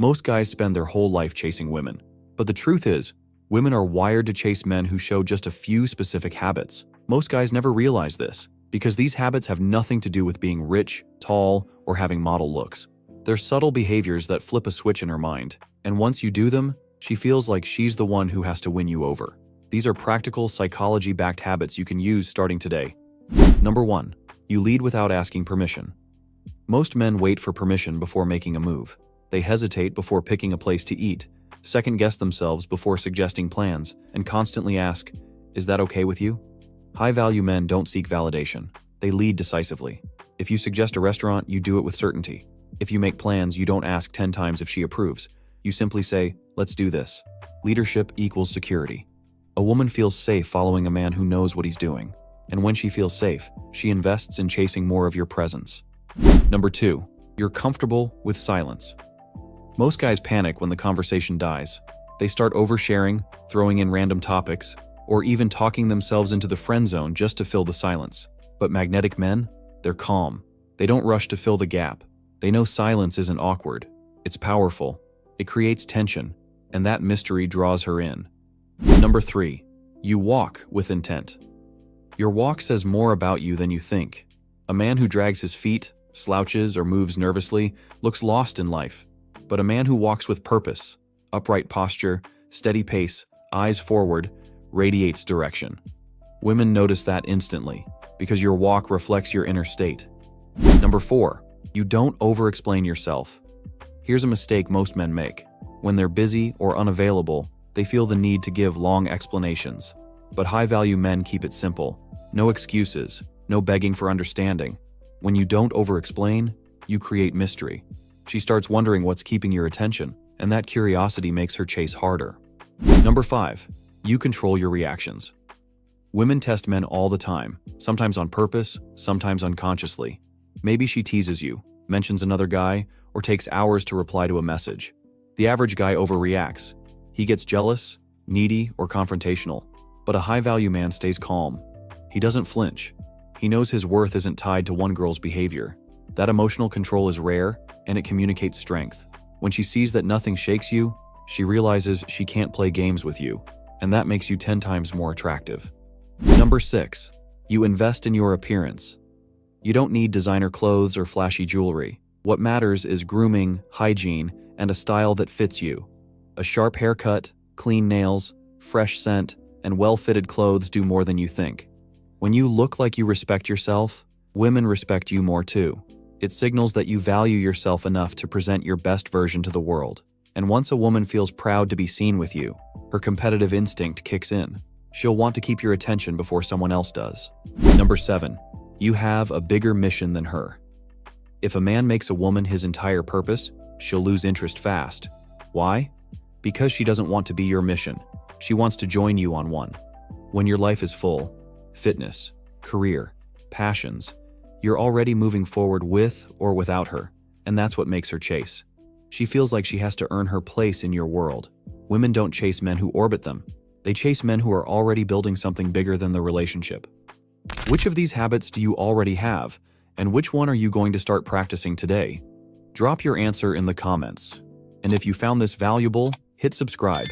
Most guys spend their whole life chasing women. But the truth is, women are wired to chase men who show just a few specific habits. Most guys never realize this, because these habits have nothing to do with being rich, tall, or having model looks. They're subtle behaviors that flip a switch in her mind, and once you do them, she feels like she's the one who has to win you over. These are practical, psychology-backed habits you can use starting today. Number 1. You lead without asking permission. Most men wait for permission before making a move. They hesitate before picking a place to eat, second-guess themselves before suggesting plans, and constantly ask, "Is that okay with you?" High-value men don't seek validation. They lead decisively. If you suggest a restaurant, you do it with certainty. If you make plans, you don't ask 10 times if she approves. You simply say, "Let's do this." Leadership equals security. A woman feels safe following a man who knows what he's doing. And when she feels safe, she invests in chasing more of your presence. Number 2. You're comfortable with silence. Most guys panic when the conversation dies. They start oversharing, throwing in random topics, or even talking themselves into the friend zone just to fill the silence. But magnetic men? They're calm. They don't rush to fill the gap. They know silence isn't awkward. It's powerful. It creates tension, and that mystery draws her in. Number 3. You walk with intent. Your walk says more about you than you think. A man who drags his feet, slouches, or moves nervously looks lost in life. But a man who walks with purpose, upright posture, steady pace, eyes forward, radiates direction. Women notice that instantly, because your walk reflects your inner state. Number 4. You don't over-explain yourself. Here's a mistake most men make. When they're busy or unavailable, they feel the need to give long explanations. But high-value men keep it simple. No excuses, no begging for understanding. When you don't over-explain, you create mystery. She starts wondering what's keeping your attention, and that curiosity makes her chase harder. Number 5. You control your reactions. Women test men all the time, sometimes on purpose, sometimes unconsciously. Maybe she teases you, mentions another guy, or takes hours to reply to a message. The average guy overreacts. He gets jealous, needy, or confrontational. But a high-value man stays calm. He doesn't flinch. He knows his worth isn't tied to one girl's behavior. That emotional control is rare, and it communicates strength. When she sees that nothing shakes you, she realizes she can't play games with you, and that makes you 10 times more attractive. Number 6. You invest in your appearance. You don't need designer clothes or flashy jewelry. What matters is grooming, hygiene, and a style that fits you. A sharp haircut, clean nails, fresh scent, and well-fitted clothes do more than you think. When you look like you respect yourself, women respect you more too. It signals that you value yourself enough to present your best version to the world. And once a woman feels proud to be seen with you, her competitive instinct kicks in. She'll want to keep your attention before someone else does. Number 7. You have a bigger mission than her. If a man makes a woman his entire purpose, she'll lose interest fast. Why? Because she doesn't want to be your mission. She wants to join you on one. When your life is full, fitness, career, passions, you're already moving forward with or without her, and that's what makes her chase. She feels like she has to earn her place in your world. Women don't chase men who orbit them. They chase men who are already building something bigger than the relationship. Which of these habits do you already have, and which one are you going to start practicing today? Drop your answer in the comments. And if you found this valuable, hit subscribe